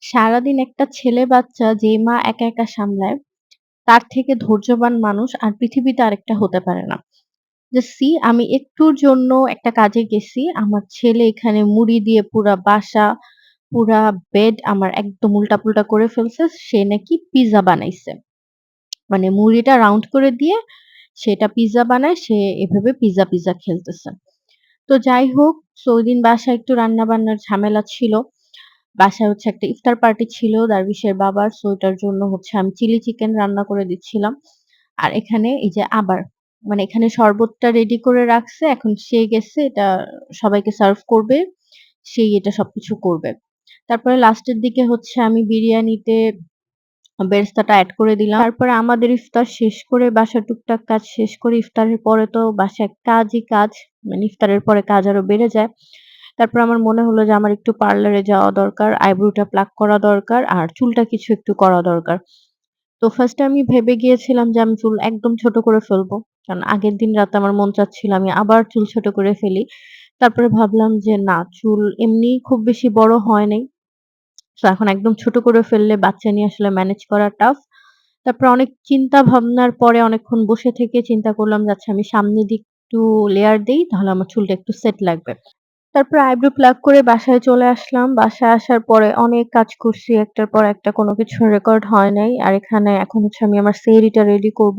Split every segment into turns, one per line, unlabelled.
সারাদিন একটা ছেলে বাচ্চা যেই মা একা, একা সামলায়, তার থেকে ধৈর্যবান মানুষ আর পৃথিবীতে আরেকটা হতে পারে না। জাস্ট সি আমি একটুর জন্য একটা কাজে গেছি। আমার ছেলে এখানে মুড়ি দিয়ে পুরা বাসা, পুরা বেড আমার একদম উল্টাপুল্টা করে ফেলছে। সে নাকি পিজ্জা বানাইছে। মানে মুড়িটা রাউন্ড করে দিয়ে সেটা পিজ্জা বানায়। সে এভাবে পিজ্জা, পিজ্জা খেলতেছে। তো যাই হোক, সো ঐদিন বাসায় একটু রান্না-বান্নার ঝামেলা ছিল। বাসায় হচ্ছে একটা ইফতার পার্টি ছিল দারবিশের বাবার। সো এটার জন্য হচ্ছে আমি চিলি চিকেন রান্না করে দিচ্ছিলাম। আর এখানে এই যে আবার মানে এখানে শরবতটা রেডি করে রাখছে। এখন সে গেছে এটা সবাইকে সার্ভ করবে। সেই এটা সবকিছু করবে। তারপরে লাস্টের দিকে হচ্ছে আমি বিরিয়ানিতে বেরেস্তাটা এড করে দিলাম। তারপরে আমাদের ইফতার শেষ করে বাসার টুকটাক কাজ শেষ করে ইফতারের পরে তো বাসায় কাজই কাজ। মানে ইফতারের পরে কাজ আরো বেড়ে যায়। তারপর আমার মনে হলো যে আমার একটু পার্লারে যাওয়া দরকার, আইব্রোটা প্লাক করা দরকার আর চুলটা কিছু একটু করা দরকার। তো ফার্স্ট এ আমি ভেবে গিয়েছিলাম যে আমি চুল একদম ছোট করে ফেলবো। কারণ আগের দিন রাতে আমার মন চাচ্ছিল আমি আবার চুল ছোট করে ফেলি। তারপরে ভাবলাম যে না চুল এমনিই খুব বেশি বড় হয় নাই। সো এখন একদম ছোট করে ফেললে বাচ্চা নিয়ে আসলে ম্যানেজ করা টাফ। তারপর অনেক চিন্তা ভাবনার পরে অনেকক্ষণ বসে থেকে চিন্তা করলাম যে আচ্ছা আমি সামনের দিক একটু লেয়ার দেই তাহলে আমার চুলটা একটু সেট লাগবে। তারপর আইব্রো প্লাক করে বাসায় চলে আসলাম। বাসায় আসার পরে অনেক কাজ করছি। একটার পর একটা কোনো কিছু রেকর্ড হয় নাই। আর এখানে এখন হচ্ছে আমি আমার সেহরিটা রেডি করব।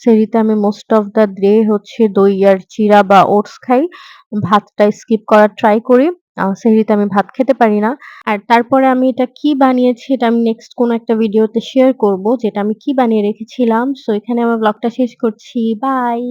সেহরিতে আমি মোস্ট অফ দ্যা ডে হচ্ছে দই আর চিড়া বা ওটস খাই। ভাতটা স্কিপ করার ট্রাই করি। সেহরিতে আমি ভাত খেতে পারি না। আর তারপরে আমি এটা কি বানিয়েছি এটা আমি নেক্সট কোনো একটা ভিডিওতে শেয়ার করব যেটা আমি কি বানিয়ে রেখেছিলাম। সো এখানে আমার ব্লগটা শেষ করছি। বাই।